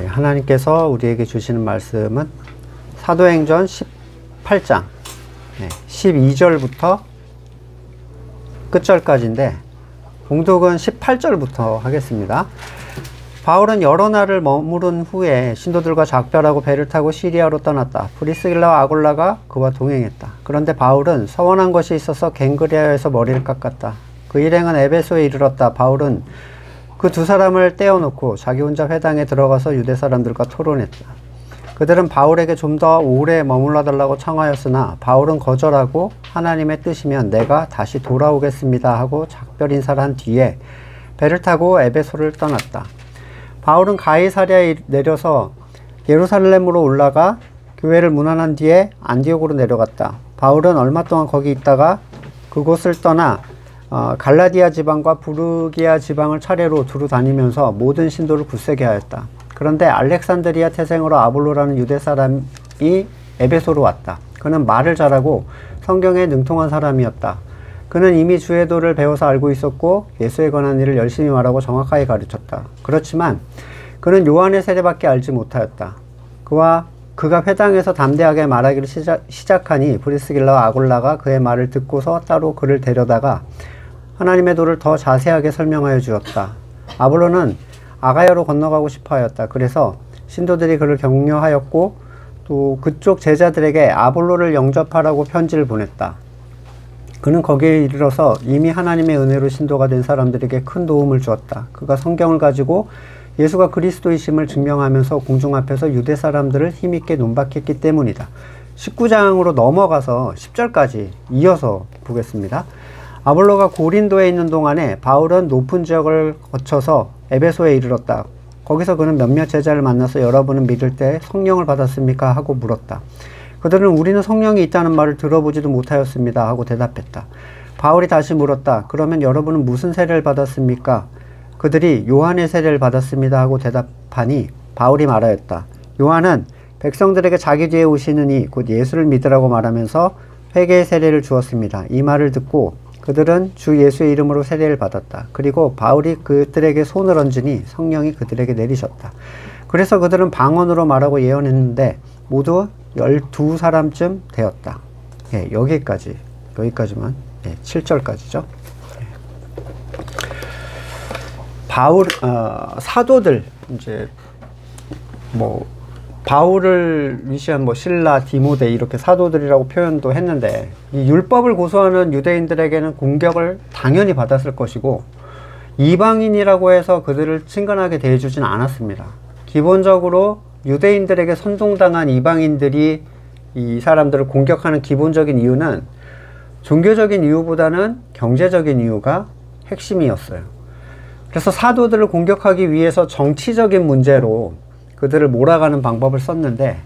하나님께서 우리에게 주시는 말씀은 사도행전 18장 12절부터 끝절까지인데 봉독은 18절부터 하겠습니다. 바울은 여러 날을 머무른 후에 신도들과 작별하고 배를 타고 시리아로 떠났다. 브리스길라와 아굴라가 그와 동행했다. 그런데 바울은 서원한 것이 있어서 갱그레아에서 머리를 깎았다. 그 일행은 에베소에 이르렀다. 바울은 그 두 사람을 떼어놓고 자기 혼자 회당에 들어가서 유대 사람들과 토론했다. 그들은 바울에게 좀 더 오래 머물러 달라고 청하였으나 바울은 거절하고 하나님의 뜻이면 내가 다시 돌아오겠습니다 하고 작별 인사를 한 뒤에 배를 타고 에베소를 떠났다. 바울은 가이사랴에 내려서 예루살렘으로 올라가 교회를 문안한 뒤에 안디옥으로 내려갔다. 바울은 얼마 동안 거기 있다가 그곳을 떠나 갈라디아 지방과 부르기아 지방을 차례로 두루 다니면서 모든 신도를 굳세게 하였다. 그런데 알렉산드리아 태생으로 아볼로라는 유대 사람이 에베소로 왔다. 그는 말을 잘하고 성경에 능통한 사람이었다. 그는 이미 주의 도를 배워서 알고 있었고 예수에 관한 일을 열심히 말하고 정확하게 가르쳤다. 그렇지만 그는 요한의 세례밖에 알지 못하였다. 그가 회당에서 담대하게 말하기를 시작하니 브리스길라와 아굴라가 그의 말을 듣고서 따로 그를 데려다가 하나님의 도를 더 자세하게 설명하여 주었다. 아볼로는 아가야로 건너가고 싶어 하였다. 그래서 신도들이 그를 격려하였고 또 그쪽 제자들에게 아볼로를 영접하라고 편지를 보냈다. 그는 거기에 이르러서 이미 하나님의 은혜로 신도가 된 사람들에게 큰 도움을 주었다. 그가 성경을 가지고 예수가 그리스도이심을 증명하면서 공중 앞에서 유대 사람들을 힘있게 논박했기 때문이다. 19장으로 넘어가서 10절까지 이어서 보겠습니다. 아볼로가 고린도에 있는 동안에 바울은 높은 지역을 거쳐서 에베소에 이르렀다. 거기서 그는 몇몇 제자를 만나서 여러분은 믿을 때 성령을 받았습니까? 하고 물었다. 그들은 우리는 성령이 있다는 말을 들어보지도 못하였습니다. 하고 대답했다. 바울이 다시 물었다. 그러면 여러분은 무슨 세례를 받았습니까? 그들이 요한의 세례를 받았습니다. 하고 대답하니 바울이 말하였다. 요한은 백성들에게 자기 뒤에 오시는 이 곧 예수를 믿으라고 말하면서 회개의 세례를 주었습니다. 이 말을 듣고 그들은 주 예수의 이름으로 세례를 받았다. 그리고 바울이 그들에게 손을 얹으니 성령이 그들에게 내리셨다. 그래서 그들은 방언으로 말하고 예언했는데 모두 12사람쯤 되었다. 여기까지만 7절까지죠. 사도들 이제 바울을 위시한 실라, 디모데 이렇게 사도들이라고 표현도 했는데 이 율법을 고수하는 유대인들에게는 공격을 당연히 받았을 것이고 이방인이라고 해서 그들을 친근하게 대해주진 않았습니다. 기본적으로 유대인들에게 선동당한 이방인들이 이 사람들을 공격하는 기본적인 이유는 종교적인 이유보다는 경제적인 이유가 핵심이었어요. 그래서 사도들을 공격하기 위해서 정치적인 문제로 그들을 몰아가는 방법을 썼는데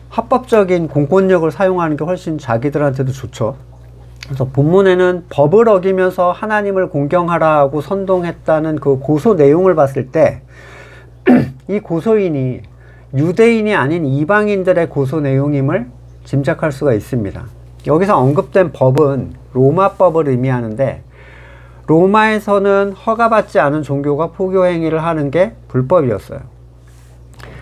합법적인 공권력을 사용하는 게 훨씬 자기들한테도 좋죠. 그래서 본문에는 법을 어기면서 하나님을 공경하라고 선동했다는 그 고소 내용을 봤을 때 이 고소인이 유대인이 아닌 이방인들의 고소 내용임을 짐작할 수가 있습니다. 여기서 언급된 법은 로마법을 의미하는데 로마에서는 허가받지 않은 종교가 포교 행위를 하는 게 불법이었어요.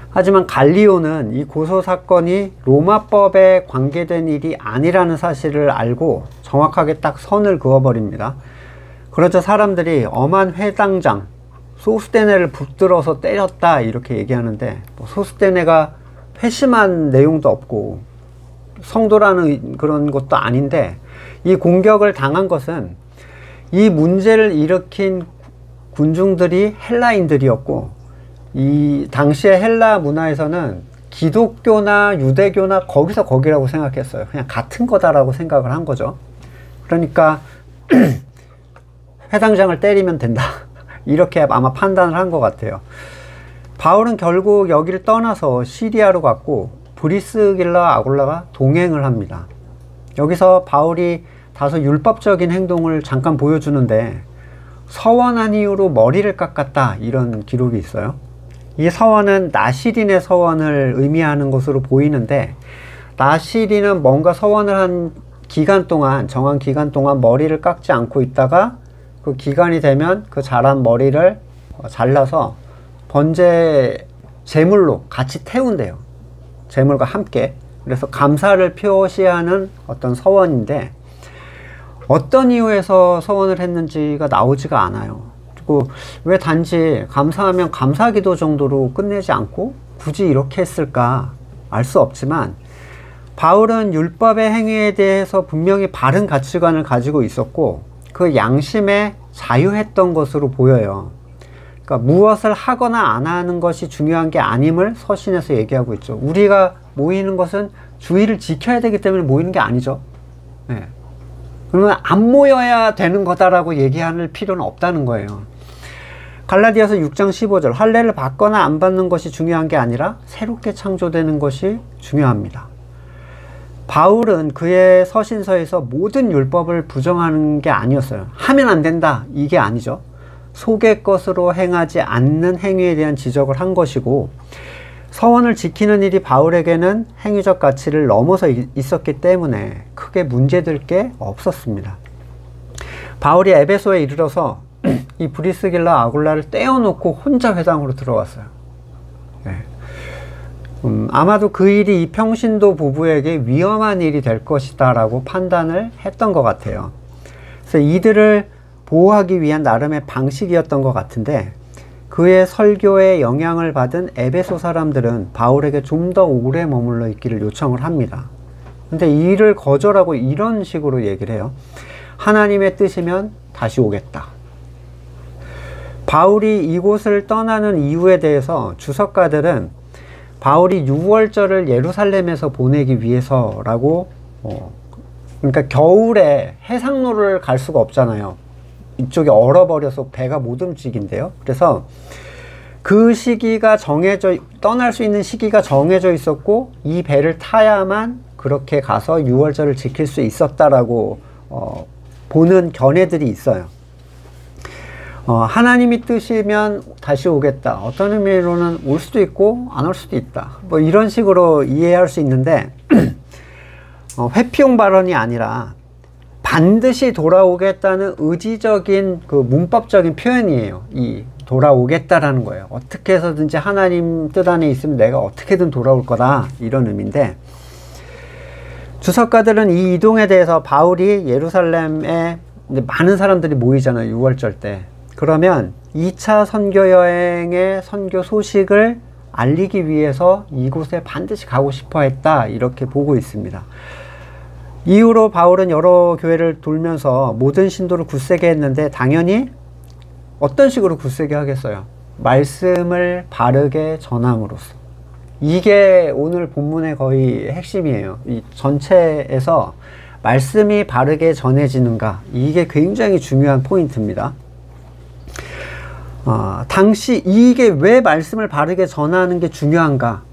하지만 갈리오는 이 고소 사건이 로마법에 관계된 일이 아니라는 사실을 알고 정확하게 딱 선을 그어버립니다. 그러자 사람들이 엄한 회당장 소스데네를 붙들어서 때렸다 이렇게 얘기하는데 소스데네가 회심한 내용도 없고 성도라는 그런 것도 아닌데 이 공격을 당한 것은 이 문제를 일으킨 군중들이 헬라인들이었고 이 당시의 헬라 문화에서는 기독교나 유대교나 거기라고 생각했어요. 그냥 같은 거다라고 생각을 한 거죠. 그러니까 회당장을 때리면 된다 이렇게 아마 판단을 한 것 같아요. 바울은 결국 여기를 떠나서 시리아로 갔고 브리스길라 아굴라가 동행을 합니다. 여기서 바울이 다소 율법적인 행동을 잠깐 보여주는데 서원한 이유로 머리를 깎았다 이런 기록이 있어요. 이 서원은 나시린의 서원을 의미하는 것으로 보이는데 나시린은 뭔가 서원을 한 기간 동안 정한 기간 동안 머리를 깎지 않고 있다가 그 기간이 되면 그 자란 머리를 잘라서 번제 제물로 같이 태운대요. 제물과 함께. 그래서 감사를 표시하는 어떤 서원인데, 어떤 이유에서 서원을 했는지가 나오지가 않아요. 그리고 왜 단지 감사하면 감사기도 정도로 끝내지 않고 굳이 이렇게 했을까 알 수 없지만, 바울은 율법의 행위에 대해서 분명히 바른 가치관을 가지고 있었고 그 양심에 자유했던 것으로 보여요. 그러니까 무엇을 하거나 안 하는 것이 중요한 게 아님을 서신에서 얘기하고 있죠. 우리가 모이는 것은 주의를 지켜야 되기 때문에 모이는 게 아니죠. 네. 그러면 안 모여야 되는 거다라고 얘기할 필요는 없다는 거예요. 갈라디아서 6장 15절, 할례를 받거나 안 받는 것이 중요한 게 아니라 새롭게 창조되는 것이 중요합니다. 바울은 그의 서신서에서 모든 율법을 부정하는 게 아니었어요. 하면 안 된다, 이게 아니죠. 속의 것으로 행하지 않는 행위에 대한 지적을 한 것이고, 서원을 지키는 일이 바울에게는 행위적 가치를 넘어서 있었기 때문에 크게 문제될 게 없었습니다. 바울이 에베소에 이르러서 이 브리스길라 아굴라를 떼어놓고 혼자 회당으로 들어왔어요. 네. 아마도 그 일이 이 평신도 부부에게 위험한 일이 될 것이다 라고 판단을 했던 것 같아요. 그래서 이들을 보호하기 위한 나름의 방식이었던 것 같은데, 그의 설교에 영향을 받은 에베소 사람들은 바울에게 좀 더 오래 머물러 있기를 요청을 합니다. 근데 이를 거절하고 이런 식으로 얘기를 해요. 하나님의 뜻이면 다시 오겠다. 바울이 이곳을 떠나는 이유에 대해서 주석가들은 바울이 6월절을 예루살렘에서 보내기 위해서라고, 그러니까 겨울에 해상로를 갈 수가 없잖아요. 이쪽이 얼어버려서 배가 못 움직인대요. 그래서 그 시기가 떠날 수 있는 시기가 정해져 있었고, 이 배를 타야만 그렇게 가서 6월절을 지킬 수 있었다라고 보는 견해들이 있어요. 하나님이 뜻이면 다시 오겠다. 어떤 의미로는 올 수도 있고 안 올 수도 있다. 뭐 이런 식으로 이해할 수 있는데, 회피용 발언이 아니라 반드시 돌아오겠다는 의지적인 그 문법적인 표현이에요. 이 돌아오겠다라는 거예요. 어떻게 해서든지 하나님 뜻 안에 있으면 내가 어떻게든 돌아올 거다, 이런 의미인데, 주석가들은 이 이동에 대해서 바울이 예루살렘에 많은 사람들이 모이잖아요, 6월절 때. 그러면 2차 선교 여행의 선교 소식을 알리기 위해서 이곳에 반드시 가고 싶어 했다, 이렇게 보고 있습니다. 이후로 바울은 여러 교회를 돌면서 모든 신도를 굳세게 했는데, 당연히 어떤 식으로 굳세게 하겠어요? 말씀을 바르게 전함으로써. 이게 오늘 본문의 거의 핵심이에요. 이 전체에서 말씀이 바르게 전해지는가, 이게 굉장히 중요한 포인트입니다. 당시 이게 왜 말씀을 바르게 전하는 게 중요한가,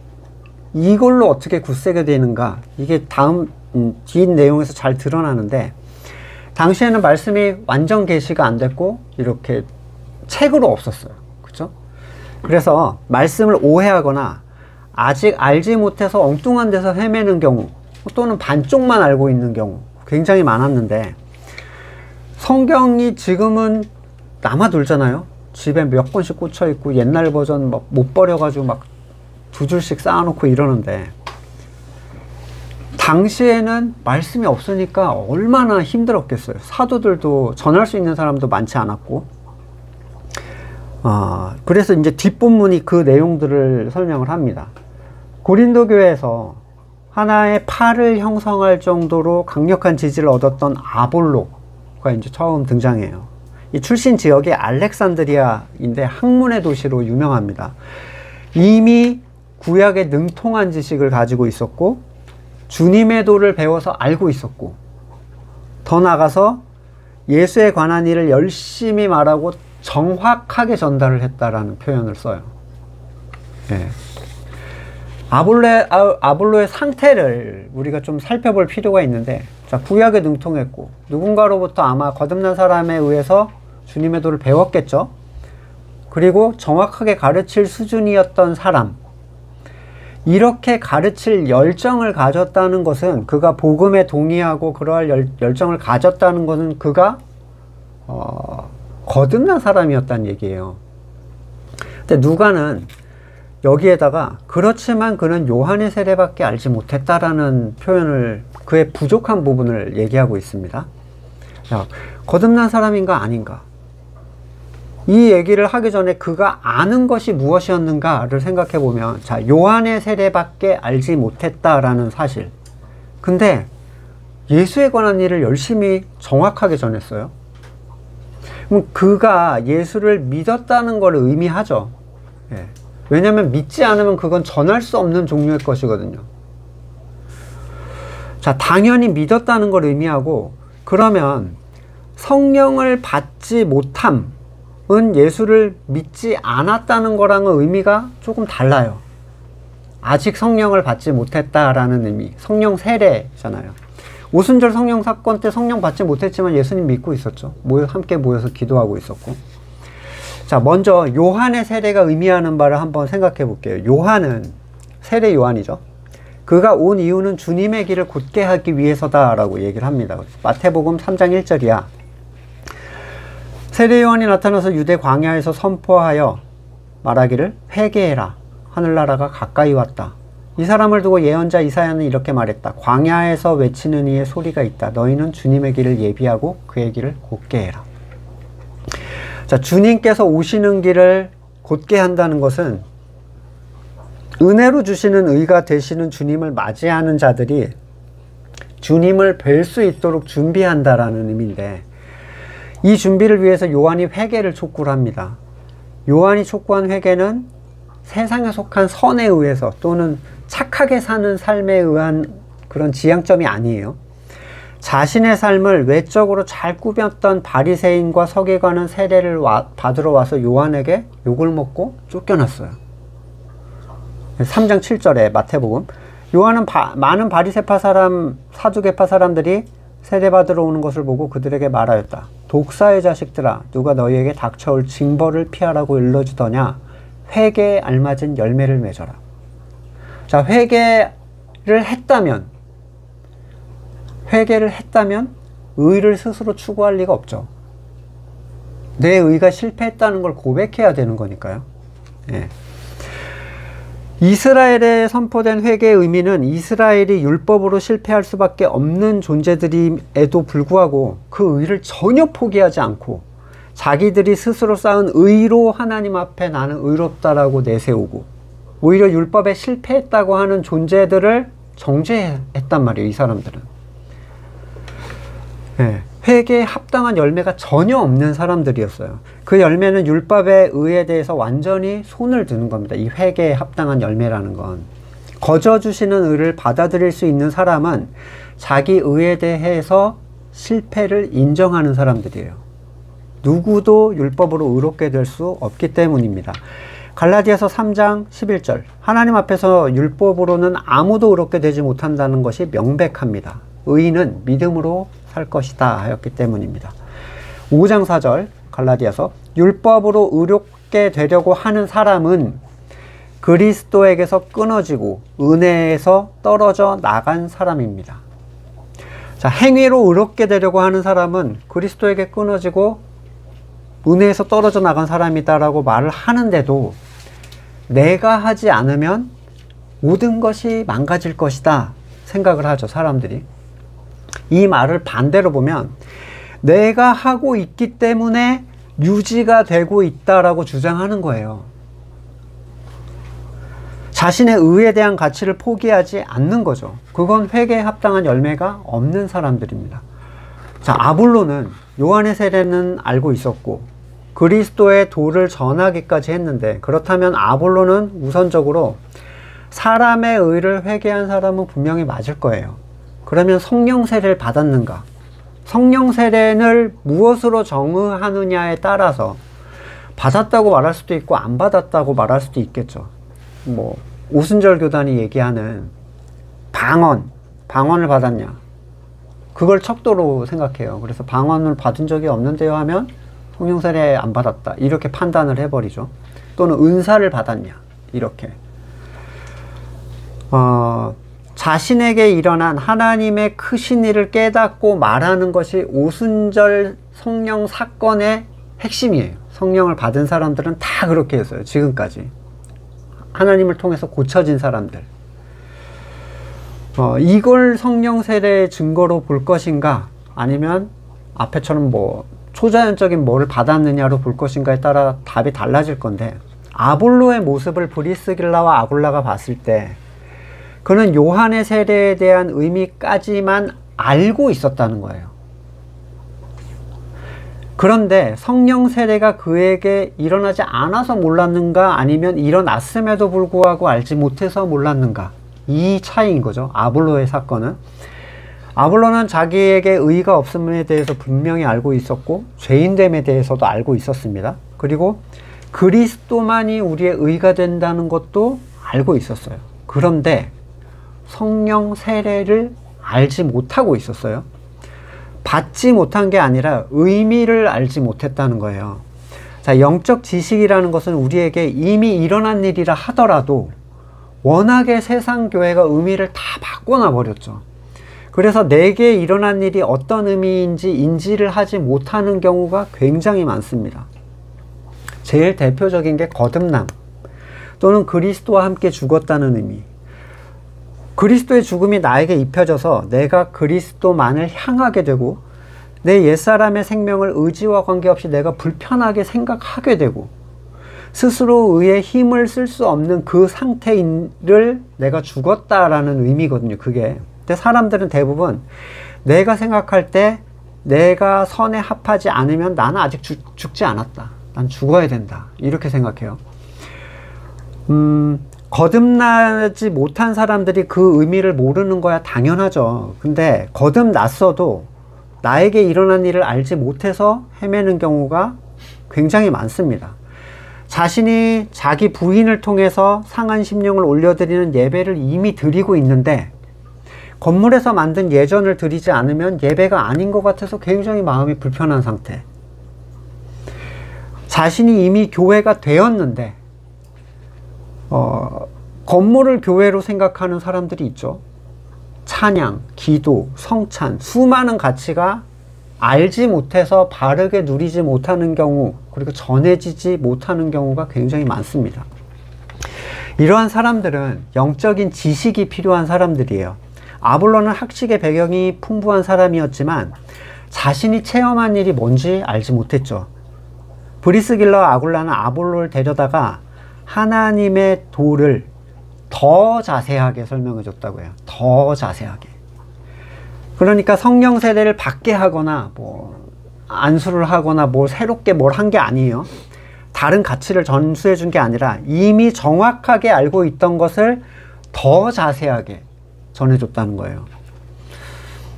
이걸로 어떻게 굳세게 되는가, 이게 다음 뒷 내용에서 잘 드러나는데, 당시에는 말씀이 완전 계시가 안 됐고 이렇게 책으로 없었어요. 그렇죠? 그래서 말씀을 오해하거나 아직 알지 못해서 엉뚱한 데서 헤매는 경우, 또는 반쪽만 알고 있는 경우 굉장히 많았는데, 성경이 지금은 남아돌잖아요. 집에 몇 권씩 꽂혀 있고 옛날 버전 막 못 버려가지고 막 2줄씩 쌓아놓고 이러는데, 당시에는 말씀이 없으니까 얼마나 힘들었겠어요. 사도들도 전할 수 있는 사람도 많지 않았고. 그래서 이제 뒷본문이 그 내용들을 설명을 합니다. 고린도 교회에서 하나의 팔을 형성할 정도로 강력한 지지를 얻었던 아볼로가 이제 처음 등장해요. 이 출신 지역이 알렉산드리아인데 학문의 도시로 유명합니다. 이미 구약의 능통한 지식을 가지고 있었고, 주님의 도를 배워서 알고 있었고, 더 나아가서 예수에 관한 일을 열심히 말하고 정확하게 전달을 했다라는 표현을 써요. 예. 아볼로의 상태를 우리가 좀 살펴볼 필요가 있는데, 자, 구약에 능통했고 누군가로부터 아마 거듭난 사람에 의해서 주님의 도를 배웠겠죠. 그리고 정확하게 가르칠 수준이었던 사람, 이렇게 가르칠 열정을 가졌다는 것은, 그가 복음에 동의하고 그러할 열정을 가졌다는 것은 그가 거듭난 사람이었다는 얘기예요. 근데 누가는 여기에다가 그렇지만 그는 요한의 세례밖에 알지 못했다라는 표현을, 그의 부족한 부분을 얘기하고 있습니다. 자, 거듭난 사람인가 아닌가, 이 얘기를 하기 전에 그가 아는 것이 무엇이었는가를 생각해 보면, 자, 요한의 세례밖에 알지 못했다라는 사실. 근데 예수에 관한 일을 열심히 정확하게 전했어요. 그럼 그가 예수를 믿었다는 걸 의미하죠. 예. 왜냐하면 믿지 않으면 그건 전할 수 없는 종류의 것이거든요. 자, 당연히 믿었다는 걸 의미하고, 그러면 성령을 받지 못함은 예수를 믿지 않았다는 거랑은 의미가 조금 달라요. 아직 성령을 받지 못했다라는 의미, 성령 세례잖아요. 오순절 성령 사건 때 성령 받지 못했지만 예수님 믿고 있었죠. 함께 모여서 기도하고 있었고. 자, 먼저 요한의 세례가 의미하는 바를 한번 생각해 볼게요. 요한은 세례 요한이죠. 그가 온 이유는 주님의 길을 곧게 하기 위해서다라고 얘기를 합니다. 마태복음 3장 1절이야. 세례 요한이 나타나서 유대 광야에서 선포하여 말하기를 회개해라, 하늘나라가 가까이 왔다. 이 사람을 두고 예언자 이사야는 이렇게 말했다. 광야에서 외치는 이의 소리가 있다. 너희는 주님의 길을 예비하고 그의 길을 곧게 해라. 자, 주님께서 오시는 길을 곧게 한다는 것은 은혜로 주시는 의가 되시는 주님을 맞이하는 자들이 주님을 뵐 수 있도록 준비한다라는 의미인데, 이 준비를 위해서 요한이 회개를 촉구를 합니다. 요한이 촉구한 회개는 세상에 속한 선에 의해서 또는 착하게 사는 삶에 의한 그런 지향점이 아니에요. 자신의 삶을 외적으로 잘 꾸몄던 바리새인과 서기관은 세례를 받으러 와서 요한에게 욕을 먹고 쫓겨났어요. 3장 7절에 마태복음, 요한은 많은 바리새파 사람, 사두개파 사람들이 세례받으러 오는 것을 보고 그들에게 말하였다. 독사의 자식들아, 누가 너희에게 닥쳐올 징벌을 피하라고 일러주더냐. 회개에 알맞은 열매를 맺어라. 자, 회개를 했다면 의를 스스로 추구할 리가 없죠. 내 의가 실패했다는 걸 고백해야 되는 거니까요. 예. 이스라엘에 선포된 회개의 의미는 이스라엘이 율법으로 실패할 수밖에 없는 존재들임에도 불구하고 그 의를 전혀 포기하지 않고 자기들이 스스로 쌓은 의로 하나님 앞에 나는 의롭다라고 내세우고, 오히려 율법에 실패했다고 하는 존재들을 정죄했단 말이에요, 이 사람들은. 네, 회개에 합당한 열매가 전혀 없는 사람들이었어요. 그 열매는 율법의 의에 대해서 완전히 손을 드는 겁니다. 이 회개에 합당한 열매라는 건. 거저 주시는 의를 받아들일 수 있는 사람은 자기 의에 대해서 실패를 인정하는 사람들이에요. 누구도 율법으로 의롭게 될 수 없기 때문입니다. 갈라디아서 3장 11절, 하나님 앞에서 율법으로는 아무도 의롭게 되지 못한다는 것이 명백합니다. 의인은 믿음으로 살 것이다 하였기 때문입니다. 5장 4절 갈라디아서, 율법으로 의롭게 되려고 하는 사람은 그리스도에게서 끊어지고 은혜에서 떨어져 나간 사람입니다. 자, 행위로 의롭게 되려고 하는 사람은 그리스도에게 끊어지고 은혜에서 떨어져 나간 사람이다라고 말을 하는데도 내가 하지 않으면 모든 것이 망가질 것이다 생각을 하죠, 사람들이. 이 말을 반대로 보면 내가 하고 있기 때문에 유지가 되고 있다라고 주장하는 거예요. 자신의 의에 대한 가치를 포기하지 않는 거죠. 그건 회개에 합당한 열매가 없는 사람들입니다. 자, 아볼로는 요한의 세례는 알고 있었고 그리스도의 도를 전하기까지 했는데, 그렇다면 아볼로는 우선적으로 사람의 의를 회개한 사람은 분명히 맞을 거예요. 그러면 성령 세례를 받았는가? 성령 세례를 무엇으로 정의하느냐에 따라서 받았다고 말할 수도 있고 안 받았다고 말할 수도 있겠죠. 뭐 오순절 교단이 얘기하는 방언을 받았냐? 그걸 척도로 생각해요. 그래서 방언을 받은 적이 없는데요 하면 성령 세례 안 받았다 이렇게 판단을 해버리죠. 또는 은사를 받았냐 이렇게. 자신에게 일어난 하나님의 크신 일을 깨닫고 말하는 것이 오순절 성령 사건의 핵심이에요. 성령을 받은 사람들은 다 그렇게 했어요. 지금까지. 하나님을 통해서 고쳐진 사람들. 이걸 성령 세례의 증거로 볼 것인가, 아니면 앞에처럼 뭐 초자연적인 뭐를 받았느냐로 볼 것인가에 따라 답이 달라질 건데, 아볼로의 모습을 브리스길라와 아굴라가 봤을 때 그는 요한의 세례에 대한 의미까지만 알고 있었다는 거예요. 그런데 성령 세례가 그에게 일어나지 않아서 몰랐는가, 아니면 일어났음에도 불구하고 알지 못해서 몰랐는가, 이 차이인 거죠. 아볼로의 사건은. 아볼로는 자기에게 의가 없음에 대해서 분명히 알고 있었고, 죄인됨에 대해서도 알고 있었습니다. 그리고 그리스도만이 우리의 의가 된다는 것도 알고 있었어요. 그런데 성령 세례를 알지 못하고 있었어요. 받지 못한 게 아니라 의미를 알지 못했다는 거예요. 자, 영적 지식이라는 것은 우리에게 이미 일어난 일이라 하더라도 워낙에 세상 교회가 의미를 다 바꿔놔 버렸죠. 그래서 내게 일어난 일이 어떤 의미인지 인지를 하지 못하는 경우가 굉장히 많습니다. 제일 대표적인 게 거듭남, 또는 그리스도와 함께 죽었다는 의미. 그리스도의 죽음이 나에게 입혀져서 내가 그리스도만을 향하게 되고, 내 옛사람의 생명을 의지와 관계없이 내가 불편하게 생각하게 되고, 스스로 의의 힘을 쓸 수 없는 그 상태를 내가 죽었다라는 의미거든요, 그게. 근데 사람들은 대부분 내가 생각할 때 내가 선에 합하지 않으면 나는 아직 죽지 않았다, 난 죽어야 된다, 이렇게 생각해요. 거듭나지 못한 사람들이 그 의미를 모르는 거야 당연하죠. 근데 거듭났어도 나에게 일어난 일을 알지 못해서 헤매는 경우가 굉장히 많습니다. 자신이 자기 부인을 통해서 상한 심령을 올려드리는 예배를 이미 드리고 있는데, 건물에서 만든 예전을 드리지 않으면 예배가 아닌 것 같아서 굉장히 마음이 불편한 상태. 자신이 이미 교회가 되었는데 건물을 교회로 생각하는 사람들이 있죠. 찬양, 기도, 성찬, 수많은 가치가 알지 못해서 바르게 누리지 못하는 경우, 그리고 전해지지 못하는 경우가 굉장히 많습니다. 이러한 사람들은 영적인 지식이 필요한 사람들이에요. 아볼로는 학식의 배경이 풍부한 사람이었지만 자신이 체험한 일이 뭔지 알지 못했죠. 브리스길라와 아굴라는 아볼로를 데려다가 하나님의 도를 더 자세하게 설명해 줬다고 해요. 더 자세하게. 그러니까 성령 세례를 받게 하거나 뭐 안수를 하거나 뭐 새롭게 뭘 한 게 아니에요. 다른 가치를 전수해 준 게 아니라 이미 정확하게 알고 있던 것을 더 자세하게 전해줬다는 거예요.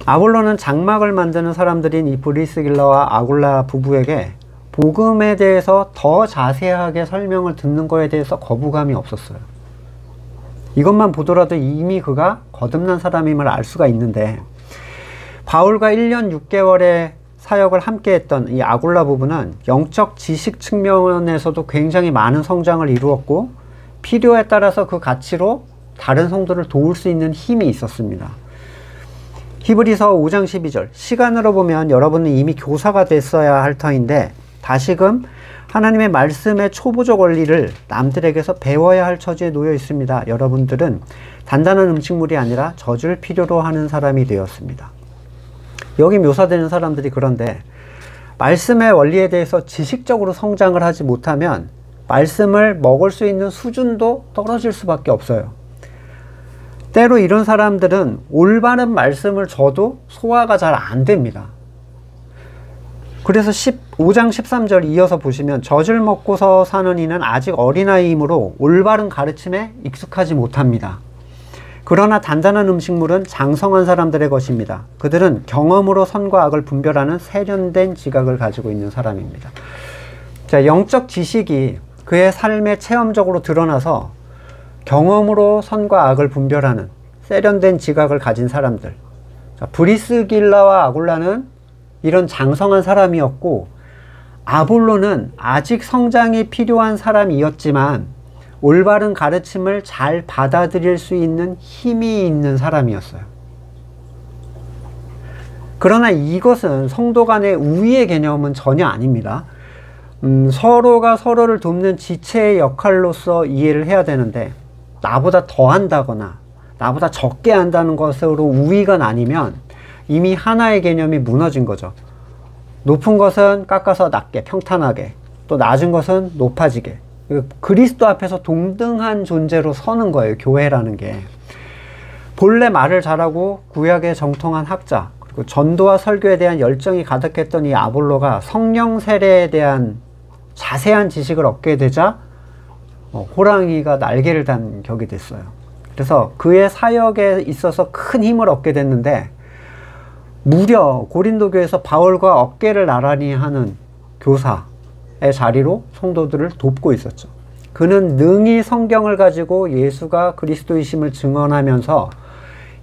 아볼로는 장막을 만드는 사람들인 이 브리스길라와 아굴라 부부에게 복음에 대해서 더 자세하게 설명을 듣는 거에 대해서 거부감이 없었어요. 이것만 보더라도 이미 그가 거듭난 사람임을 알 수가 있는데, 바울과 1년 6개월의 사역을 함께 했던 이 아굴라 부부는 영적 지식 측면에서도 굉장히 많은 성장을 이루었고, 필요에 따라서 그 가치로 다른 성도를 도울 수 있는 힘이 있었습니다. 히브리서 5장 12절, 시간으로 보면 여러분은 이미 교사가 됐어야 할 터인데 다시금 하나님의 말씀의 초보적 원리를 남들에게서 배워야 할 처지에 놓여 있습니다. 여러분들은 단단한 음식물이 아니라 젖을 필요로 하는 사람이 되었습니다. 여기 묘사되는 사람들이 그런데 말씀의 원리에 대해서 지식적으로 성장을 하지 못하면 말씀을 먹을 수 있는 수준도 떨어질 수밖에 없어요. 때로 이런 사람들은 올바른 말씀을 줘도 소화가 잘 안 됩니다. 그래서 5장 13절 이어서 보시면, 젖을 먹고서 사는 이는 아직 어린아이이므로 올바른 가르침에 익숙하지 못합니다. 그러나 단단한 음식물은 장성한 사람들의 것입니다. 그들은 경험으로 선과 악을 분별하는 세련된 지각을 가지고 있는 사람입니다. 자, 영적 지식이 그의 삶에 체험적으로 드러나서 경험으로 선과 악을 분별하는 세련된 지각을 가진 사람들. 자, 브리스길라와 아굴라는 이런 장성한 사람이었고, 아볼로는 아직 성장이 필요한 사람이었지만 올바른 가르침을 잘 받아들일 수 있는 힘이 있는 사람이었어요. 그러나 이것은 성도 간의 우위의 개념은 전혀 아닙니다. 서로가 서로를 돕는 지체의 역할로서 이해를 해야 되는데, 나보다 더 한다거나 나보다 적게 한다는 것으로 우위가 나뉘면 이미 하나의 개념이 무너진 거죠. 높은 것은 깎아서 낮게, 평탄하게, 또 낮은 것은 높아지게, 그리스도 앞에서 동등한 존재로 서는 거예요, 교회라는 게. 본래 말을 잘하고 구약에 정통한 학자, 그리고 전도와 설교에 대한 열정이 가득했던 이 아볼로가 성령 세례에 대한 자세한 지식을 얻게 되자 호랑이가 날개를 단 격이 됐어요. 그래서 그의 사역에 있어서 큰 힘을 얻게 됐는데, 무려 고린도 교회에서 바울과 어깨를 나란히 하는 교사의 자리로 성도들을 돕고 있었죠. 그는 능히 성경을 가지고 예수가 그리스도이심을 증언하면서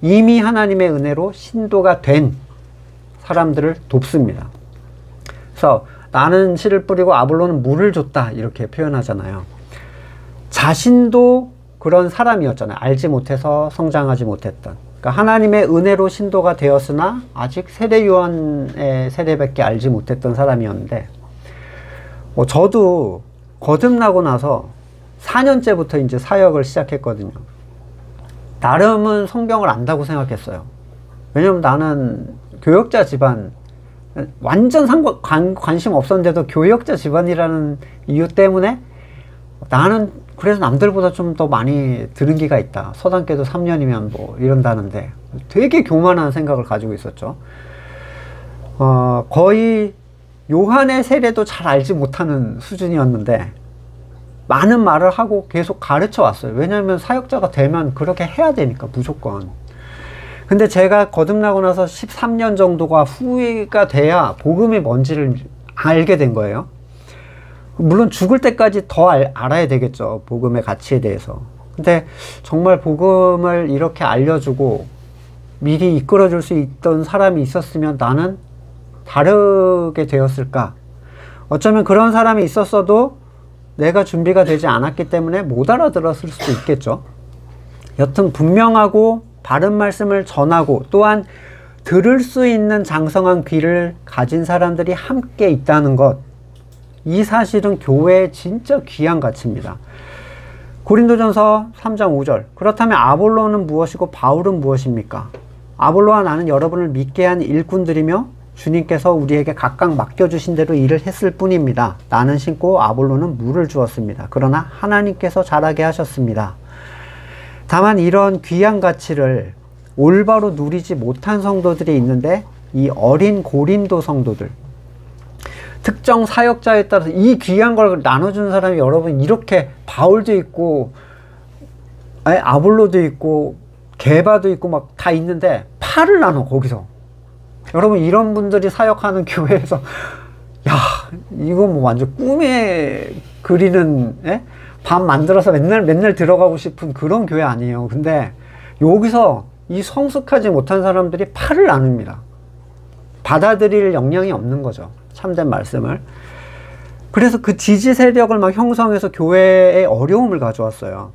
이미 하나님의 은혜로 신도가 된 사람들을 돕습니다. 그래서 나는 씨를 뿌리고 아볼로는 물을 줬다, 이렇게 표현하잖아요. 자신도 그런 사람이었잖아요. 알지 못해서 성장하지 못했던. 그러니까 하나님의 은혜로 신도가 되었으나 아직 세례 요한의 세례밖에 알지 못했던 사람이었는데, 저도 거듭나고 나서 4년째부터 이제 사역을 시작했거든요. 나름은 성경을 안다고 생각했어요. 왜냐면 나는 교역자 집안, 완전 관심 없었는데도 교역자 집안이라는 이유 때문에 나는 그래서 남들보다 좀 더 많이 들은 기가 있다. 서당계도 3년이면 뭐 이런다는데, 되게 교만한 생각을 가지고 있었죠. 거의 요한의 세례도 잘 알지 못하는 수준이었는데 많은 말을 하고 계속 가르쳐 왔어요. 왜냐하면 사역자가 되면 그렇게 해야 되니까, 무조건. 근데 제가 거듭나고 나서 13년 정도가 후가 돼야 복음이 뭔지를 알게 된 거예요. 물론 죽을 때까지 더 알아야 되겠죠, 복음의 가치에 대해서. 근데 정말 복음을 이렇게 알려주고 미리 이끌어줄 수 있던 사람이 있었으면 나는 다르게 되었을까? 어쩌면 그런 사람이 있었어도 내가 준비가 되지 않았기 때문에 못 알아들었을 수도 있겠죠. 여튼 분명하고 바른 말씀을 전하고 또한 들을 수 있는 장성한 귀를 가진 사람들이 함께 있다는 것, 이 사실은 교회의 진짜 귀한 가치입니다. 고린도전서 3장 5절, 그렇다면 아볼로는 무엇이고 바울은 무엇입니까? 아볼로와 나는 여러분을 믿게 한 일꾼들이며 주님께서 우리에게 각각 맡겨주신 대로 일을 했을 뿐입니다. 나는 심고 아볼로는 물을 주었습니다. 그러나 하나님께서 자라게 하셨습니다. 다만 이런 귀한 가치를 올바로 누리지 못한 성도들이 있는데, 이 어린 고린도 성도들, 특정 사역자에 따라서 이 귀한 걸 나눠주는 사람이, 여러분, 이렇게 바울도 있고 아볼로도 있고 게바도 있고 막 다 있는데 팔을 나눠, 거기서. 여러분, 이런 분들이 사역하는 교회에서 야, 이거 뭐 완전 꿈에 그리는 밥 만들어서 맨날 들어가고 싶은 그런 교회 아니에요. 근데 여기서 이 성숙하지 못한 사람들이 팔을 나눕니다. 받아들일 역량이 없는 거죠, 참된 말씀을. 그래서 그 지지 세력을 막 형성해서 교회에 어려움을 가져왔어요.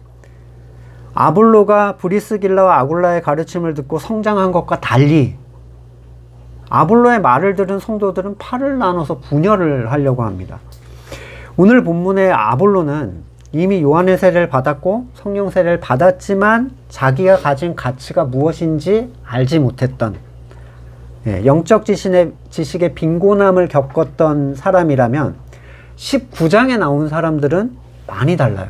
아볼로가 브리스길라와 아굴라의 가르침을 듣고 성장한 것과 달리 아볼로의 말을 들은 성도들은 팔을 나눠서 분열을 하려고 합니다. 오늘 본문의 아볼로는 이미 요한의 세례를 받았고 성령 세례를 받았지만 자기가 가진 가치가 무엇인지 알지 못했던, 영적 지식의 빈곤함을 겪었던 사람이라면 19장에 나온 사람들은 많이 달라요.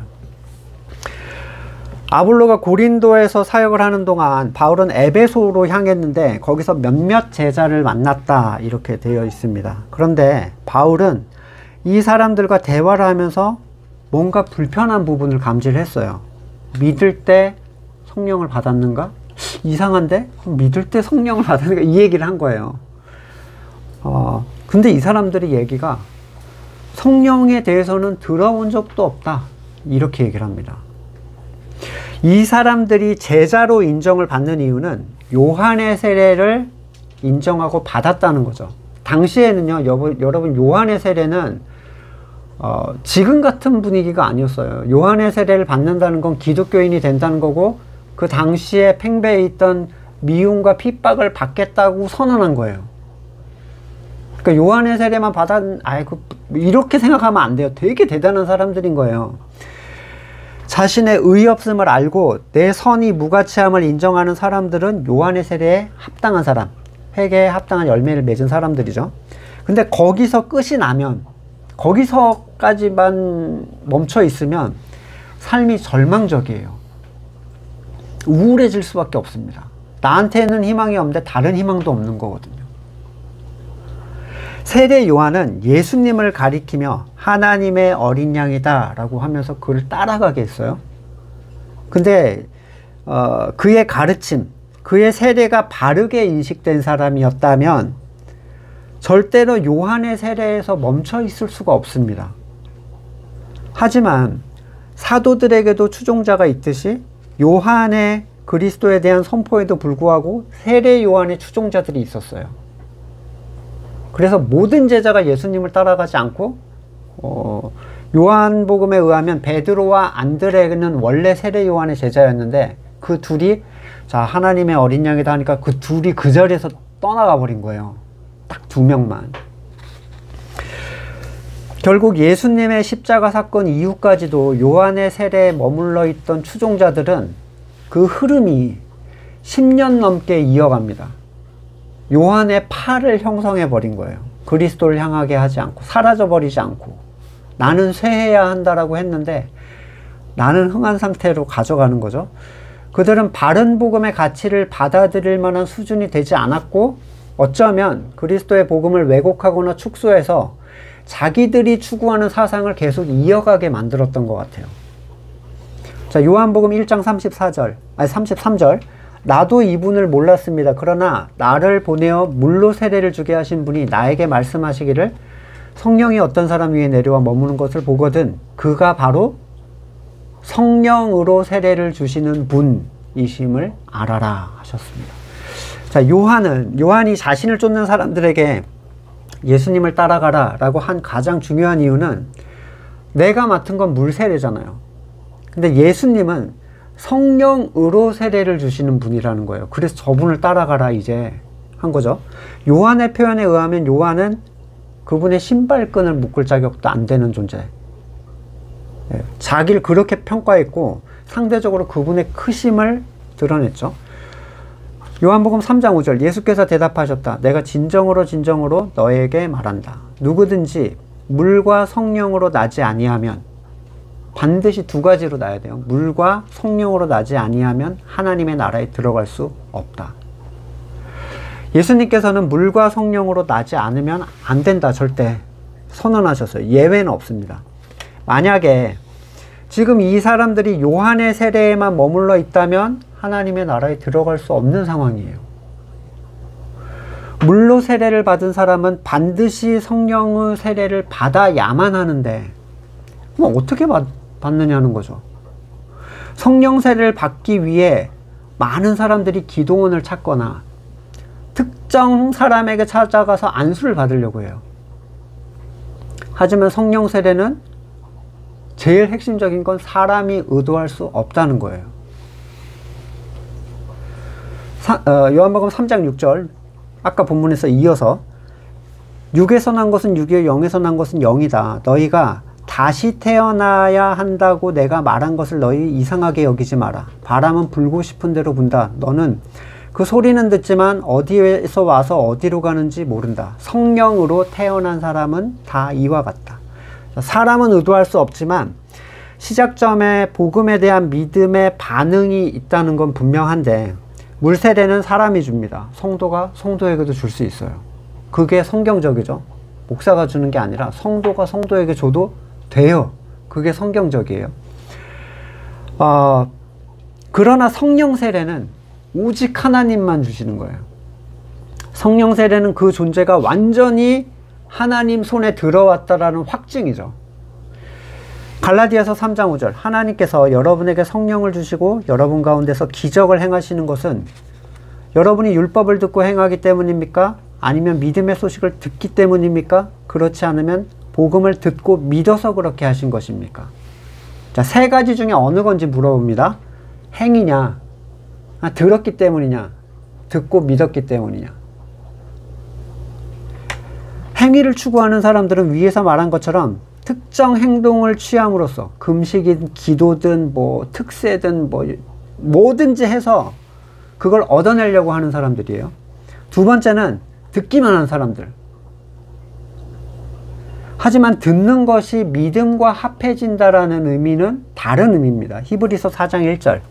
아볼로가 고린도에서 사역을 하는 동안 바울은 에베소로 향했는데 거기서 몇몇 제자를 만났다, 이렇게 되어 있습니다. 그런데 바울은 이 사람들과 대화를 하면서 뭔가 불편한 부분을 감지를 했어요. 믿을 때 성령을 받았는가? 이상한데? 믿을 때 성령을 받았는가? 이 얘기를 한 거예요. 근데 이 사람들의 얘기가 성령에 대해서는 들어본 적도 없다, 이렇게 얘기를 합니다. 이 사람들이 제자로 인정을 받는 이유는 요한의 세례를 인정하고 받았다는 거죠. 당시에는요, 여러분, 요한의 세례는 지금 같은 분위기가 아니었어요. 요한의 세례를 받는다는 건 기독교인이 된다는 거고, 그 당시에 팽배해 있던 미움과 핍박을 받겠다고 선언한 거예요. 그러니까 요한의 세례만 이렇게 생각하면 안 돼요. 되게 대단한 사람들인 거예요. 자신의 의의 없음을 알고 내 선이 무가치함을 인정하는 사람들은 요한의 세례에 합당한 사람, 회개에 합당한 열매를 맺은 사람들이죠. 근데 거기서 끝이 나면, 거기서까지만 멈춰 있으면 삶이 절망적이에요. 우울해질 수밖에 없습니다. 나한테는 희망이 없는데 다른 희망도 없는 거거든요. 세례 요한은 예수님을 가리키며 하나님의 어린 양이다 라고 하면서 그를 따라가게 했어요. 근데 그의 가르침, 그의 세례가 바르게 인식된 사람이었다면 절대로 요한의 세례에서 멈춰 있을 수가 없습니다. 하지만 사도들에게도 추종자가 있듯이 요한의 그리스도에 대한 선포에도 불구하고 세례 요한의 추종자들이 있었어요. 그래서 모든 제자가 예수님을 따라가지 않고 요한복음에 의하면 베드로와 안드레는 원래 세례 요한의 제자였는데 그 둘이 자 하나님의 어린 양이다 하니까 그 둘이 그 자리에서 떠나가 버린 거예요. 딱 2명만. 결국 예수님의 십자가 사건 이후까지도 요한의 세례에 머물러 있던 추종자들은 그 흐름이 10년 넘게 이어갑니다. 요한의 팔을 형성해 버린 거예요. 그리스도를 향하게 하지 않고 사라져 버리지 않고 나는 쇠해야 한다라고 했는데 나는 흥한 상태로 가져가는 거죠. 그들은 바른 복음의 가치를 받아들일 만한 수준이 되지 않았고 어쩌면 그리스도의 복음을 왜곡하거나 축소해서 자기들이 추구하는 사상을 계속 이어가게 만들었던 것 같아요. 자, 요한복음 1장 33절. 나도 이분을 몰랐습니다. 그러나 나를 보내어 물로 세례를 주게 하신 분이 나에게 말씀하시기를 성령이 어떤 사람 위에 내려와 머무는 것을 보거든 그가 바로 성령으로 세례를 주시는 분이심을 알아라 하셨습니다. 자, 요한이 자신을 쫓는 사람들에게 예수님을 따라가라 라고 한 가장 중요한 이유는 내가 맡은 건 물 세례잖아요. 근데 예수님은 성령으로 세례를 주시는 분이라는 거예요. 그래서 저분을 따라가라 이제 한 거죠. 요한의 표현에 의하면 요한은 그분의 신발끈을 묶을 자격도 안 되는 존재. 자기를 그렇게 평가했고 상대적으로 그분의 크심을 드러냈죠. 요한복음 3장 5절 예수께서 대답하셨다. 내가 진정으로 너에게 말한다. 누구든지 물과 성령으로 나지 아니하면 반드시 두 가지로 나야 돼요. 물과 성령으로 나지 아니하면 하나님의 나라에 들어갈 수 없다. 예수님께서는 물과 성령으로 나지 않으면 안 된다 절대 선언하셨어요. 예외는 없습니다. 만약에 지금 이 사람들이 요한의 세례에만 머물러 있다면 하나님의 나라에 들어갈 수 없는 상황이에요. 물로 세례를 받은 사람은 반드시 성령의 세례를 받아야만 하는데 그럼 어떻게 받느냐는 거죠. 성령 세례를 받기 위해 많은 사람들이 기도원을 찾거나 특정 사람에게 찾아가서 안수를 받으려고 해요. 하지만 성령 세례는 제일 핵심적인 건 사람이 의도할 수 없다는 거예요. 요한복음 3장 6절 아까 본문에서 이어서 육에서 난 것은 육이요 영에서 난 것은 영이다. 너희가 다시 태어나야 한다고 내가 말한 것을 너희 이상하게 여기지 마라. 바람은 불고 싶은 대로 분다. 너는 그 소리는 듣지만 어디에서 와서 어디로 가는지 모른다. 성령으로 태어난 사람은 다 이와 같다. 사람은 의도할 수 없지만 시작점에 복음에 대한 믿음의 반응이 있다는 건 분명한데 물세례는 사람이 줍니다. 성도가 성도에게도 줄 수 있어요. 그게 성경적이죠. 목사가 주는 게 아니라 성도가 성도에게 줘도 돼요. 그게 성경적이에요. 그러나 성령 세례는 오직 하나님만 주시는 거예요. 성령 세례는 그 존재가 완전히 하나님 손에 들어왔다라는 확증이죠. 갈라디아서 3장 5절 하나님께서 여러분에게 성령을 주시고 여러분 가운데서 기적을 행하시는 것은 여러분이 율법을 듣고 행하기 때문입니까? 아니면 믿음의 소식을 듣기 때문입니까? 그렇지 않으면 복음을 듣고 믿어서 그렇게 하신 것입니까? 자, 세 가지 중에 어느 건지 물어봅니다. 행이냐, 들었기 때문이냐, 듣고 믿었기 때문이냐. 행위를 추구하는 사람들은 위에서 말한 것처럼 특정 행동을 취함으로써 금식이든 기도든 뭐 특세든 뭐 뭐든지 해서 그걸 얻어내려고 하는 사람들이에요. 두 번째는 듣기만 하는 사람들. 하지만 듣는 것이 믿음과 합해진다라는 의미는 다른 의미입니다. 히브리서 4장 1절.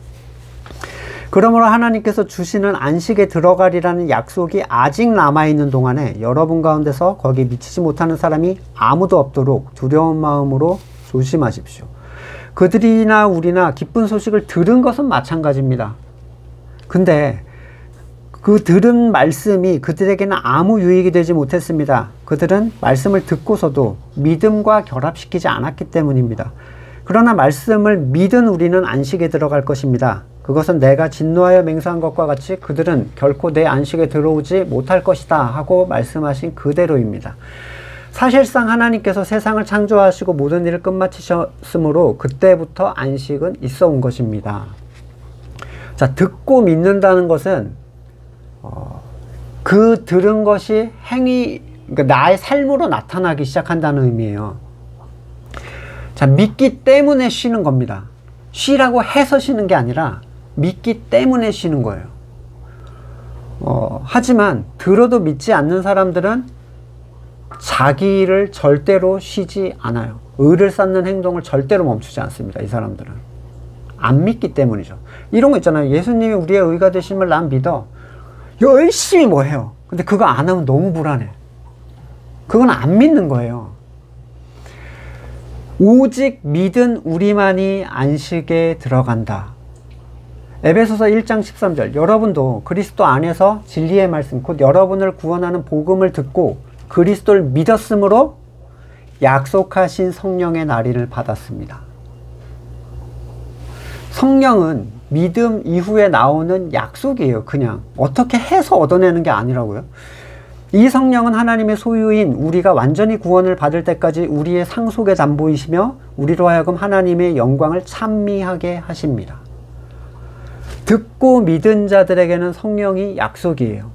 그러므로 하나님께서 주시는 안식에 들어가리라는 약속이 아직 남아있는 동안에 여러분 가운데서 거기에 미치지 못하는 사람이 아무도 없도록 두려운 마음으로 조심하십시오. 그들이나 우리나 기쁜 소식을 들은 것은 마찬가지입니다. 근데 그 들은 말씀이 그들에게는 아무 유익이 되지 못했습니다. 그들은 말씀을 듣고서도 믿음과 결합시키지 않았기 때문입니다. 그러나 말씀을 믿은 우리는 안식에 들어갈 것입니다. 그것은 내가 진노하여 맹세한 것과 같이 그들은 결코 내 안식에 들어오지 못할 것이다 하고 말씀하신 그대로입니다. 사실상 하나님께서 세상을 창조하시고 모든 일을 끝마치셨으므로 그때부터 안식은 있어 온 것입니다. 자, 듣고 믿는다는 것은 그 들은 것이 행위, 그러니까 나의 삶으로 나타나기 시작한다는 의미예요. 자, 믿기 때문에 쉬는 겁니다. 쉬라고 해서 쉬는 게 아니라 믿기 때문에 쉬는 거예요. 하지만 들어도 믿지 않는 사람들은 자기를 절대로 쉬지 않아요. 의를 쌓는 행동을 절대로 멈추지 않습니다. 이 사람들은 안 믿기 때문이죠. 이런 거 있잖아요. 예수님이 우리의 의가 되심을 난 믿어. 열심히 뭐 해요. 근데 그거 안 하면 너무 불안해. 그건 안 믿는 거예요. 오직 믿은 우리만이 안식에 들어간다. 에베소서 1장 13절. 여러분도 그리스도 안에서 진리의 말씀, 곧 여러분을 구원하는 복음을 듣고 그리스도를 믿었으므로 약속하신 성령의 날인을 받았습니다. 성령은 믿음 이후에 나오는 약속이에요. 그냥 어떻게 해서 얻어내는 게 아니라고요. 이 성령은 하나님의 소유인 우리가 완전히 구원을 받을 때까지 우리의 상속의 담보이시며 우리로 하여금 하나님의 영광을 찬미하게 하십니다. 듣고 믿은 자들에게는 성령이 약속이에요.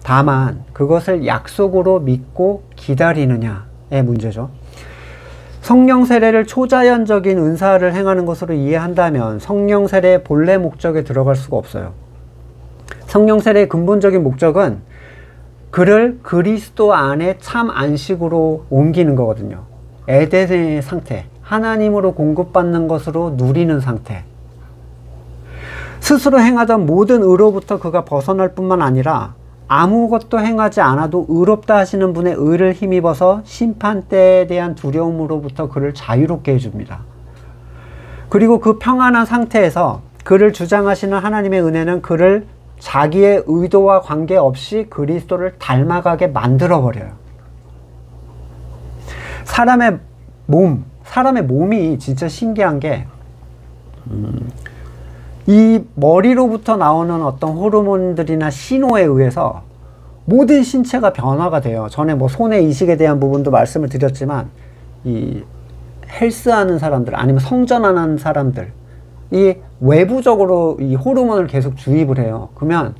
다만 그것을 약속으로 믿고 기다리느냐의 문제죠. 성령 세례를 초자연적인 은사를 행하는 것으로 이해한다면 성령 세례의 본래 목적에 들어갈 수가 없어요. 성령 세례의 근본적인 목적은 그를 그리스도 안에 참 안식으로 옮기는 거거든요. 에덴의 상태, 하나님으로 공급받는 것으로 누리는 상태. 스스로 행하던 모든 의로부터 그가 벗어날 뿐만 아니라 아무것도 행하지 않아도 의롭다 하시는 분의 의를 힘입어서 심판대에 대한 두려움으로부터 그를 자유롭게 해줍니다. 그리고 그 평안한 상태에서 그를 주장하시는 하나님의 은혜는 그를 자기의 의도와 관계없이 그리스도를 닮아가게 만들어버려요. 사람의 몸이 진짜 신기한 게 이 머리로부터 나오는 어떤 호르몬들이나 신호에 의해서 모든 신체가 변화가 돼요. 전에 뭐 손의 이식에 대한 부분도 말씀을 드렸지만 이 헬스하는 사람들 아니면 성전하는 사람들 이 외부적으로 이 호르몬을 계속 주입을 해요. 그러면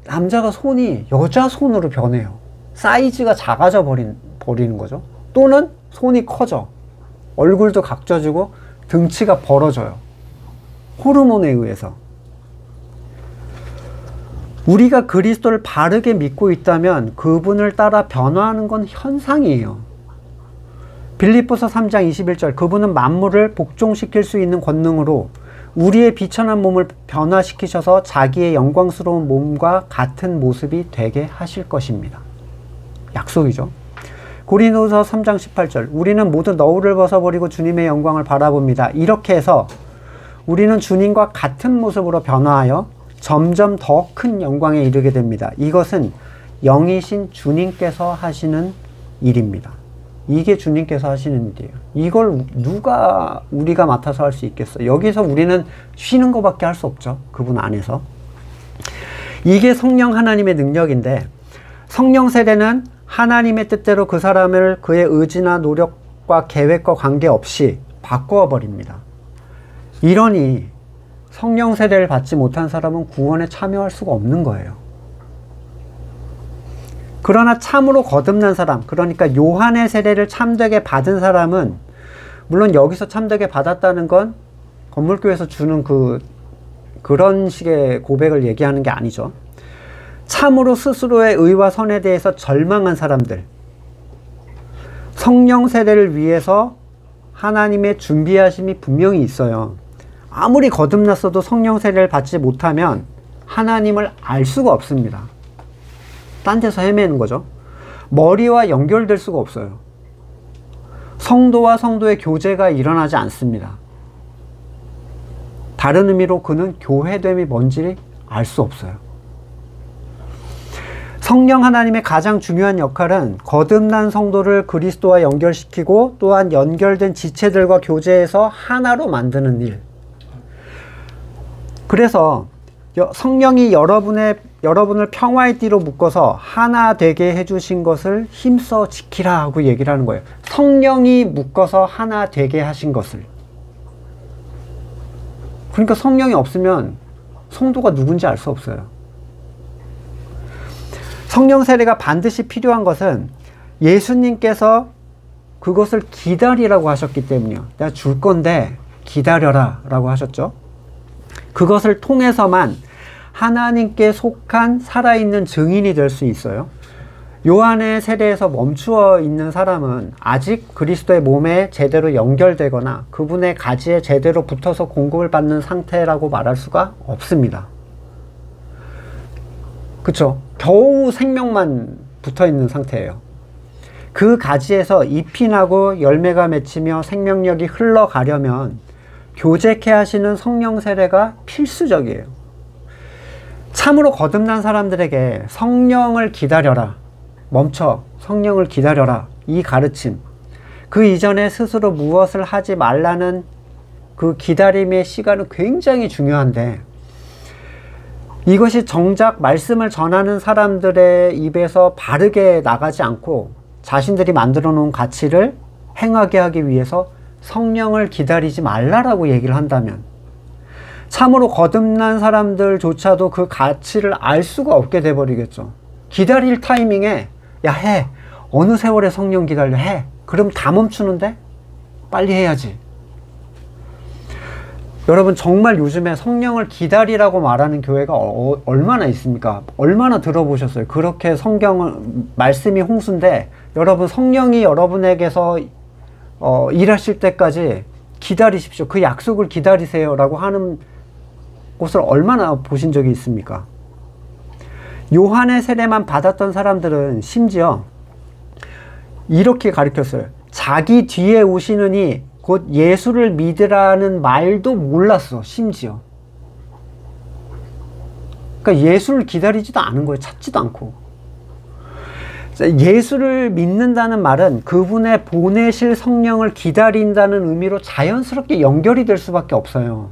남자가 손이 여자 손으로 변해요. 사이즈가 작아져 버리는 거죠. 또는 손이 커져. 얼굴도 각져지고 등치가 벌어져요. 호르몬에 의해서. 우리가 그리스도를 바르게 믿고 있다면 그분을 따라 변화하는 건 현상이에요. 빌립보서 3장 21절. 그분은 만물을 복종시킬 수 있는 권능으로 우리의 비천한 몸을 변화시키셔서 자기의 영광스러운 몸과 같은 모습이 되게 하실 것입니다. 약속이죠. 고린도서 3장 18절. 우리는 모두 너울을 벗어버리고 주님의 영광을 바라봅니다. 이렇게 해서 우리는 주님과 같은 모습으로 변화하여 점점 더 큰 영광에 이르게 됩니다. 이것은 영이신 주님께서 하시는 일입니다. 이게 주님께서 하시는 일이에요. 이걸 누가 우리가 맡아서 할 수 있겠어요? 여기서 우리는 쉬는 것밖에 할 수 없죠. 그분 안에서. 이게 성령 하나님의 능력인데 성령 세례는 하나님의 뜻대로 그 사람을 그의 의지나 노력과 계획과 관계없이 바꾸어 버립니다. 이러니 성령 세례를 받지 못한 사람은 구원에 참여할 수가 없는 거예요. 그러나 참으로 거듭난 사람, 그러니까 요한의 세례를 참되게 받은 사람은, 물론 여기서 참되게 받았다는 건 건물교에서 주는 그런 식의 고백을 얘기하는 게 아니죠. 참으로 스스로의 의와 선에 대해서 절망한 사람들, 성령 세례를 위해서 하나님의 준비하심이 분명히 있어요. 아무리 거듭났어도 성령 세례를 받지 못하면 하나님을 알 수가 없습니다. 딴 데서 헤매는 거죠. 머리와 연결될 수가 없어요. 성도와 성도의 교제가 일어나지 않습니다. 다른 의미로 그는 교회됨이 뭔지 알 수 없어요. 성령 하나님의 가장 중요한 역할은 거듭난 성도를 그리스도와 연결시키고 또한 연결된 지체들과 교제해서 하나로 만드는 일. 그래서 성령이 여러분을 평화의 띠로 묶어서 하나 되게 해주신 것을 힘써 지키라 하고 얘기를 하는 거예요. 성령이 묶어서 하나 되게 하신 것을. 그러니까 성령이 없으면 성도가 누군지 알 수 없어요. 성령 세례가 반드시 필요한 것은 예수님께서 그것을 기다리라고 하셨기 때문이요. 내가 줄 건데 기다려라 라고 하셨죠. 그것을 통해서만 하나님께 속한 살아있는 증인이 될 수 있어요. 요한의 세례에서 멈추어 있는 사람은 아직 그리스도의 몸에 제대로 연결되거나 그분의 가지에 제대로 붙어서 공급을 받는 상태라고 말할 수가 없습니다. 그쵸? 겨우 생명만 붙어 있는 상태예요. 그 가지에서 잎이 나고 열매가 맺히며 생명력이 흘러가려면 교제케 하시는 성령 세례가 필수적이에요. 참으로 거듭난 사람들에게 성령을 기다려라, 멈춰 성령을 기다려라, 이 가르침, 그 이전에 스스로 무엇을 하지 말라는 그 기다림의 시간은 굉장히 중요한데, 이것이 정작 말씀을 전하는 사람들의 입에서 바르게 나가지 않고 자신들이 만들어 놓은 가치를 행하게 하기 위해서 성령을 기다리지 말라라고 얘기를 한다면, 참으로 거듭난 사람들조차도 그 가치를 알 수가 없게 돼버리겠죠. 기다릴 타이밍에 야 해, 어느 세월에 성령 기다려 해, 그럼 다 멈추는데 빨리 해야지. 여러분, 정말 요즘에 성령을 기다리라고 말하는 교회가 얼마나 있습니까? 얼마나 들어보셨어요? 그렇게 말씀이 홍수인데 여러분, 성령이 여러분에게서 일하실 때까지 기다리십시오. 그 약속을 기다리세요 라고 하는 곳을 얼마나 보신 적이 있습니까? 요한의 세례만 받았던 사람들은 심지어 이렇게 가르쳤어요. 자기 뒤에 오시는 이 곧 예수를 믿으라는 말도 몰랐어, 심지어. 그러니까 예수를 기다리지도 않은 거예요. 찾지도 않고. 예수를 믿는다는 말은 그분의 보내실 성령을 기다린다는 의미로 자연스럽게 연결이 될 수밖에 없어요.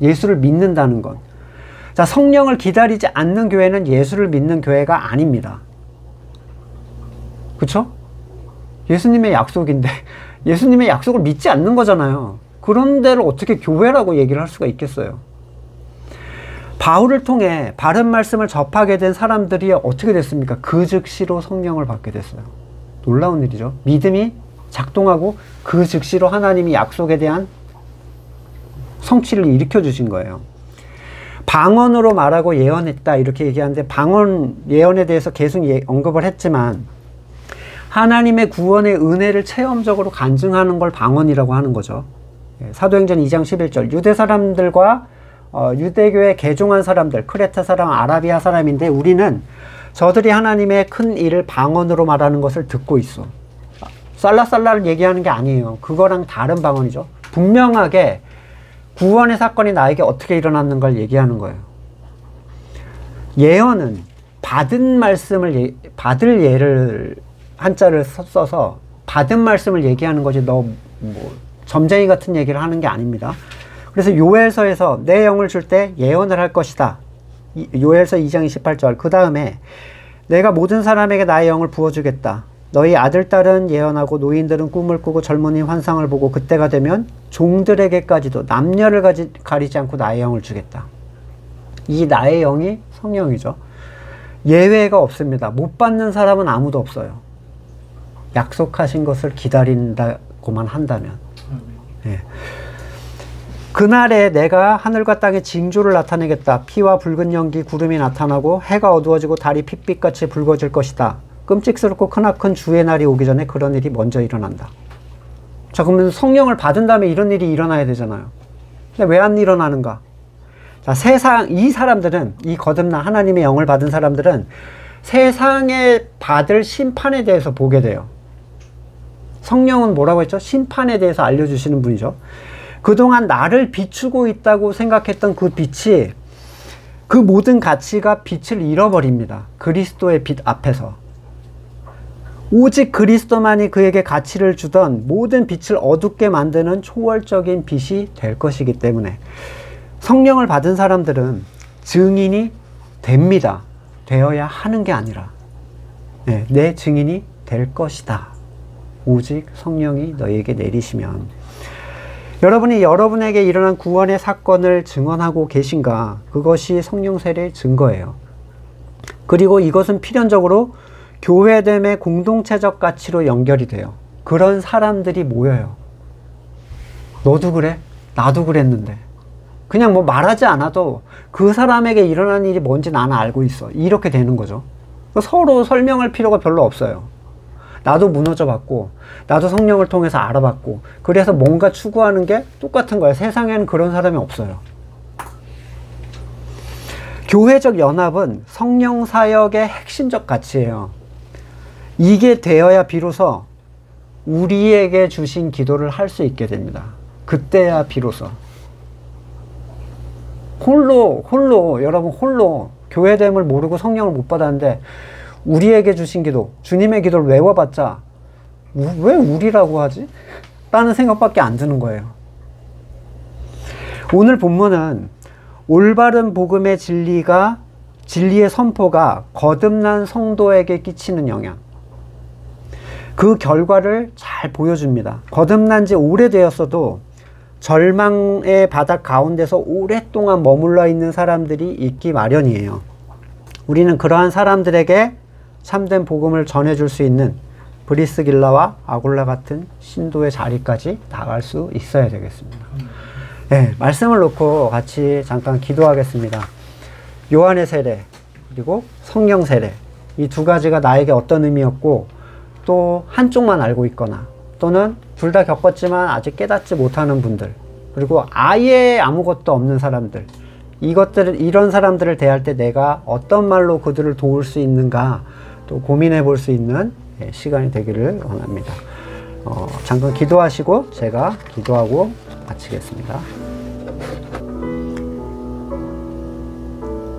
예수를 믿는다는 건. 자, 성령을 기다리지 않는 교회는 예수를 믿는 교회가 아닙니다. 그쵸? 예수님의 약속인데 예수님의 약속을 믿지 않는 거잖아요. 그런 데를 어떻게 교회라고 얘기를 할 수가 있겠어요? 바울을 통해 바른 말씀을 접하게 된 사람들이 어떻게 됐습니까? 그 즉시로 성령을 받게 됐어요. 놀라운 일이죠. 믿음이 작동하고 그 즉시로 하나님이 약속에 대한 성취를 일으켜 주신 거예요. 방언으로 말하고 예언했다 이렇게 얘기하는데, 방언 예언에 대해서 계속 언급을 했지만 하나님의 구원의 은혜를 체험적으로 간증하는 걸 방언이라고 하는 거죠. 사도행전 2장 11절, 유대 사람들과 유대교에 개종한 사람들, 크레타 사람, 아라비아 사람인데 우리는 저들이 하나님의 큰 일을 방언으로 말하는 것을 듣고 있어. 살라살라를 얘기하는 게 아니에요. 그거랑 다른 방언이죠. 분명하게 구원의 사건이 나에게 어떻게 일어났는 걸 얘기하는 거예요. 예언은 받은 말씀을 받을 예를 한자를 써서 받은 말씀을 얘기하는 거지, 너 뭐 점쟁이 같은 얘기를 하는 게 아닙니다. 그래서 요엘서에서 내 영을 줄 때 예언을 할 것이다. 요엘서 2장 28절. 그 다음에 내가 모든 사람에게 나의 영을 부어주겠다. 너희 아들, 딸은 예언하고 노인들은 꿈을 꾸고 젊은이 환상을 보고 그때가 되면 종들에게까지도 남녀를 가리지 않고 나의 영을 주겠다. 이 나의 영이 성령이죠. 예외가 없습니다. 못 받는 사람은 아무도 없어요. 약속하신 것을 기다린다고만 한다면. 예. 그날에 내가 하늘과 땅의 징조를 나타내겠다. 피와 붉은 연기, 구름이 나타나고 해가 어두워지고 달이 핏빛같이 붉어질 것이다. 끔찍스럽고 크나큰 주의 날이 오기 전에 그런 일이 먼저 일어난다. 자, 그러면 성령을 받은 다음에 이런 일이 일어나야 되잖아요. 근데 왜 안 일어나는가? 자, 이 사람들은, 이 거듭난 하나님의 영을 받은 사람들은 세상에 받을 심판에 대해서 보게 돼요. 성령은 뭐라고 했죠? 심판에 대해서 알려주시는 분이죠. 그동안 나를 비추고 있다고 생각했던 그 빛이, 그 모든 가치가 빛을 잃어버립니다. 그리스도의 빛 앞에서. 오직 그리스도만이 그에게 가치를 주던 모든 빛을 어둡게 만드는 초월적인 빛이 될 것이기 때문에 성령을 받은 사람들은 증인이 됩니다. 되어야 하는 게 아니라 내 증인이 될 것이다. 오직 성령이 너에게 내리시면. 여러분이 여러분에게 일어난 구원의 사건을 증언하고 계신가? 그것이 성령 세례의 증거예요. 그리고 이것은 필연적으로 교회됨의 공동체적 가치로 연결이 돼요. 그런 사람들이 모여요. 너도 그래? 나도 그랬는데. 그냥 뭐 말하지 않아도 그 사람에게 일어난 일이 뭔지 나는 알고 있어. 이렇게 되는 거죠. 서로 설명할 필요가 별로 없어요. 나도 무너져 봤고, 나도 성령을 통해서 알아봤고, 그래서 뭔가 추구하는 게 똑같은 거예요. 세상에는 그런 사람이 없어요. 교회적 연합은 성령 사역의 핵심적 가치예요. 이게 되어야 비로소 우리에게 주신 기도를 할 수 있게 됩니다. 그때야 비로소. 여러분 홀로 교회됨을 모르고 성령을 못 받았는데 우리에게 주신 기도, 주님의 기도를 외워봤자 왜 우리라고 하지? 라는 생각밖에 안 드는 거예요. 오늘 본문은 올바른 복음의 진리의 선포가 거듭난 성도에게 끼치는 영향, 그 결과를 잘 보여줍니다. 거듭난 지 오래되었어도 절망의 바닥 가운데서 오랫동안 머물러 있는 사람들이 있기 마련이에요. 우리는 그러한 사람들에게 참된 복음을 전해줄 수 있는 브리스길라와 아굴라 같은 신도의 자리까지 나갈 수 있어야 되겠습니다. 네, 말씀을 놓고 같이 잠깐 기도하겠습니다. 요한의 세례 그리고 성령 세례, 이 두 가지가 나에게 어떤 의미였고 또 한쪽만 알고 있거나 또는 둘 다 겪었지만 아직 깨닫지 못하는 분들, 그리고 아예 아무것도 없는 사람들, 이런 사람들을 대할 때 내가 어떤 말로 그들을 도울 수 있는가 또 고민해 볼 수 있는 시간이 되기를 원합니다. 잠깐 기도하시고 제가 기도하고 마치겠습니다.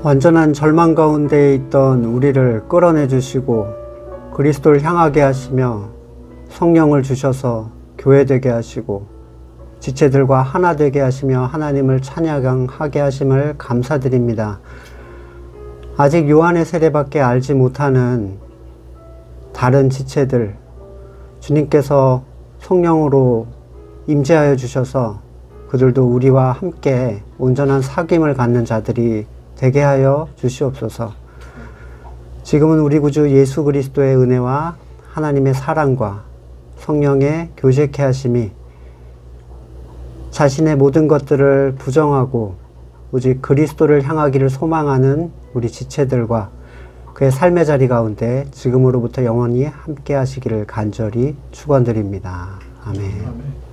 완전한 절망 가운데 있던 우리를 끌어내 주시고 그리스도를 향하게 하시며 성령을 주셔서 교회되게 하시고 지체들과 하나 되게 하시며 하나님을 찬양하게 하심을 감사드립니다. 아직 요한의 세례밖에 알지 못하는 다른 지체들, 주님께서 성령으로 임재하여 주셔서 그들도 우리와 함께 온전한 사귐을 갖는 자들이 되게 하여 주시옵소서. 지금은 우리 구주 예수 그리스도의 은혜와 하나님의 사랑과 성령의 교제케 하심이 자신의 모든 것들을 부정하고 오직 그리스도를 향하기를 소망하는 우리 지체들과 그의 삶의 자리 가운데 지금으로부터 영원히 함께 하시기를 간절히 축원드립니다. 아멘.